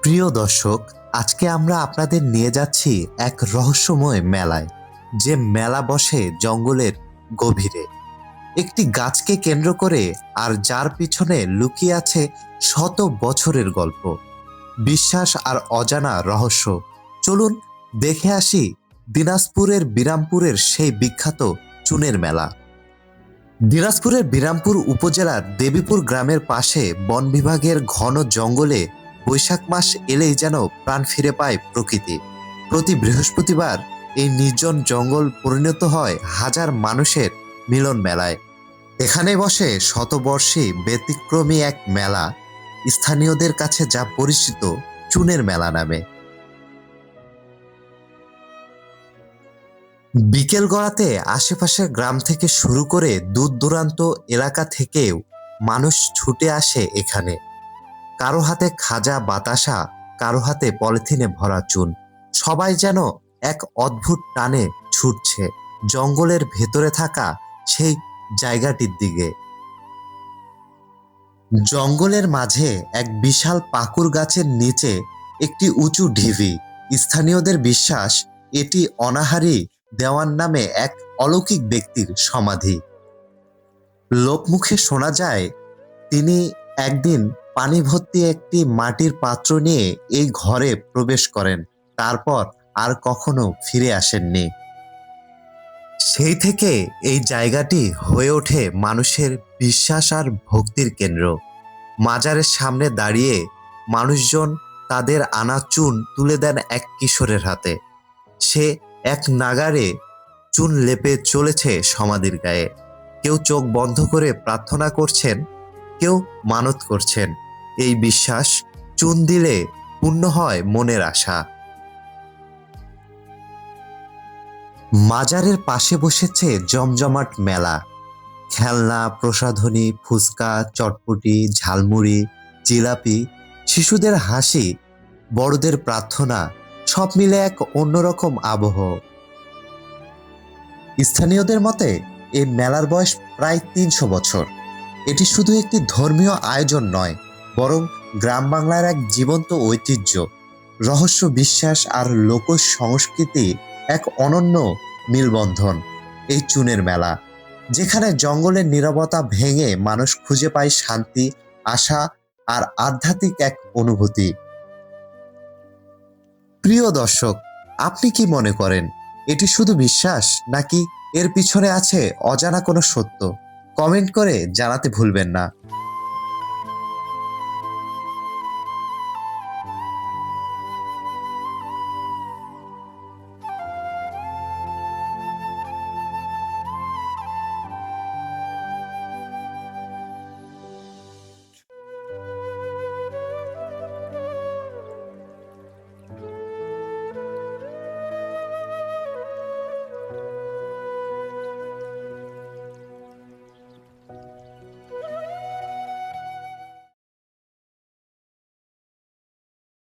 প্রিয় দর্শক, আজকে আমরা আপনাদের নিয়ে যাচ্ছি এক রহস্যময় মেলায়, যে মেলা বসে জঙ্গলের গভীরে একটি গাছকে কেন্দ্র করে, আর যার পিছনে লুকিয়ে আছে শত বছরের গল্প, বিশ্বাস আর অজানা রহস্য। চলুন দেখে আসি দিনাজপুরের বিরামপুরের সেই বিখ্যাত চুনের মেলা। দিনাজপুরের বিরামপুর উপজেলার দেবীপুর গ্রামের পাশে বন বিভাগের ঘন জঙ্গলে বৈশাখ মাস এলেই যেন প্রাণ ফিরে পায় প্রকৃতি। প্রতি বৃহস্পতিবার এই নির্জন জঙ্গল পরিণত হয় হাজার মানুষের মিলন মেলায়। এখানে বসে শতবর্ষী ব্যতিক্রমী এক মেলা, স্থানীয়দের কাছে যা পরিচিত চুনের মেলা নামে। বিকেল গড়াতে আশেপাশের গ্রাম থেকে শুরু করে দূর দূরান্ত এলাকা থেকেও মানুষ ছুটে আসে এখানে। কারো হাতে খাজা বাতাসা, কারো হাতে পলিথিনে ভরা চুন। সবাই যেন এক অদ্ভুত টানে ছুটছে জঙ্গলের ভেতরে থাকা সেই জায়গাটির দিকে। জঙ্গলের মাঝে এক বিশাল পাকুর গাছের নিচে একটি উঁচু ঢিবি। স্থানীয়দের বিশ্বাস এটি অনাহারী দেওয়ান নামে এক অলৌকিক ব্যক্তির সমাধি। লোকমুখে শোনা যায় তিনি একদিন পানি ভর্তি একটি মাটির পাত্র নিয়ে এই ঘরে প্রবেশ করেন, তারপর আর কখনো ফিরে আসেননি। সেই থেকে এই জায়গাটি হয়ে ওঠে মানুষের বিশ্বাস আর ভক্তির কেন্দ্র। মাজারের সামনে দাঁড়িয়ে মানুষজন তাদের আনা চুন তুলে দেন এক কিশোরের হাতে। সে এক নাগাড়ে চুন লেপে চলেছে সমাধির গায়ে। কেউ চোখ বন্ধ করে প্রার্থনা করছেন, কেউ মানত করছেন। এই বিশ্বাস, চুন দিলে পূর্ণ হয় মনের আশা। মাজারের পাশে বসেছে জমজমাট মেলা। খেলনা, প্রসাধনী, ফুচকা, চটপটি, ঝালমুড়ি, জিলাপি, শিশুদের হাসি, বড়দের প্রার্থনা, সব মিলে এক অন্যরকম আবহ। স্থানীয়দের মতে এই মেলার বয়স প্রায় ৩০০ বছর। এটি শুধু একটি ধর্মীয় আয়োজন নয়, বরং গ্রাম বাংলার এক জীবন্ত ঐতিহ্য। রহস্য, বিশ্বাস আর লোক সংস্কৃতি এক অনন্য মিলবন্ধন এই চুনের মেলা, যেখানে জঙ্গলের নীরবতা ভেঙে মানুষ খুঁজে পায় শান্তি, আশা আর আধ্যাত্মিক এক অনুভূতি। প্রিয় দর্শক, আপনি কি মনে করেন, এটি শুধু বিশ্বাস নাকি এর পিছনে আছে অজানা কোনো সত্য? কমেন্ট করে জানাতে ভুলবেন না।